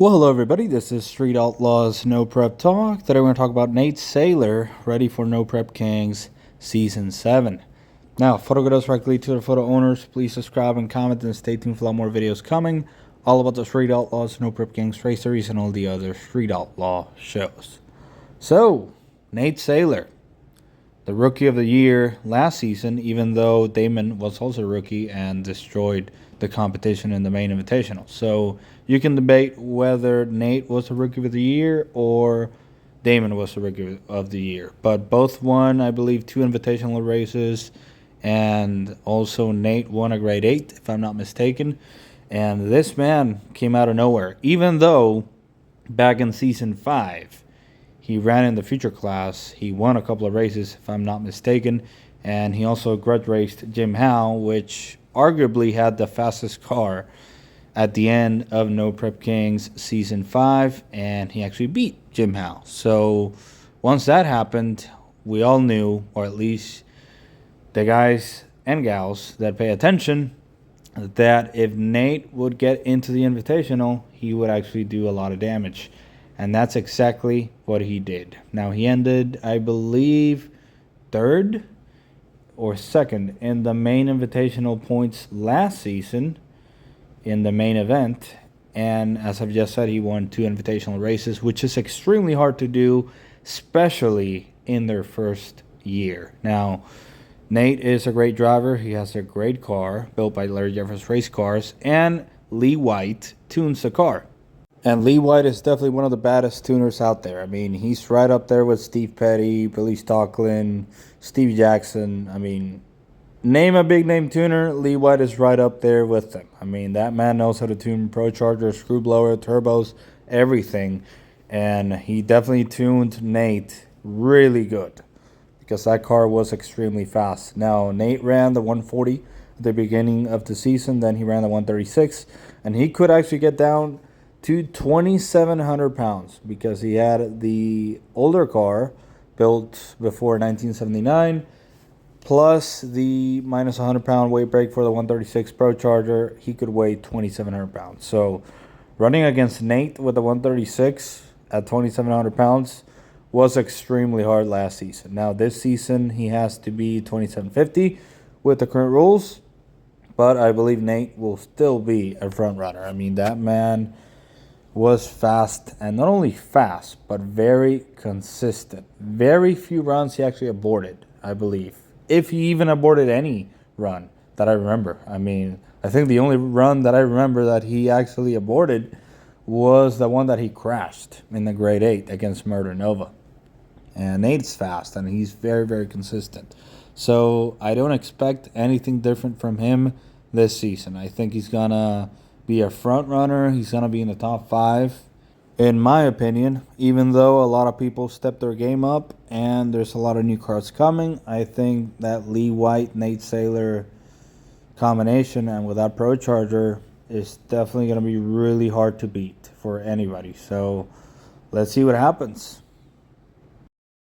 Well, hello everybody, this is Street Outlaws No Prep Talk. Today we're going to talk about Nate Sayler, ready for No Prep Kings Season 7. Now, photo goes directly to the photo owners. Please subscribe and comment and stay tuned for a lot more videos coming. All about the Street Outlaws, No Prep Kings Race Series, and all the other Street Outlaw shows. So, Nate Sayler, the Rookie of the Year last season, even though Damon was also a rookie and destroyed the competition in the main invitational. So you can debate whether Nate was the Rookie of the Year or Damon was the Rookie of the Year. But both won, I believe, 2 invitational races, and also Nate won a grade 8, if I'm not mistaken. And this man came out of nowhere, even though back in Season 5, he ran in the future class. He won a couple of races, if I'm not mistaken. And he also grudge raced Jim Howe, which arguably had the fastest car at the end of No Prep Kings Season 5. And he actually beat Jim Howe. So once that happened, we all knew, or at least the guys and gals that pay attention, that if Nate would get into the Invitational, he would actually do a lot of damage. And that's exactly what he did. Now, he ended, I believe, 3rd or 2nd in the main invitational points last season in the main event. And as I've just said, he won 2 invitational races, which is extremely hard to do, especially in their first year. Now, Nate is a great driver. He has a great car built by Larry Jeffers Race Cars, and Lee White tunes the car. And Lee White is definitely one of the baddest tuners out there. I mean, he's right up there with Steve Petty, Billy Stocklin, Steve Jackson. I mean, name a big name tuner, Lee White is right up there with them. I mean, that man knows how to tune Pro Charger, screw blower, turbos, everything. And he definitely tuned Nate really good because that car was extremely fast. Now, Nate ran the 140 at the beginning of the season. Then he ran the 136. And he could actually get down to 2,700 pounds because he had the older car built before 1979 plus the minus 100 pound weight break for the 136 Pro Charger. He could weigh 2,700 pounds. So running against Nate with the 136 at 2,700 pounds was extremely hard last season. Now this season he has to be 2,750 with the current rules, but I believe Nate will still be a front runner. I mean, that man was fast, and not only fast, but very consistent. Very few runs he actually aborted, I believe. If he even aborted any run that I remember. I mean, I think the only run that I remember that he actually aborted was the one that he crashed in the grade 8 against Murder Nova. And Nate's fast, and he's very, very consistent. So I don't expect anything different from him this season. I think he's going to be a front runner. He's going to be in the top 5, in my opinion, even though a lot of people step their game up and there's a lot of new cars coming. I think that Lee White, Nate Sayler combination, and with that Pro Charger, is definitely going to be really hard to beat for anybody. So let's see what happens.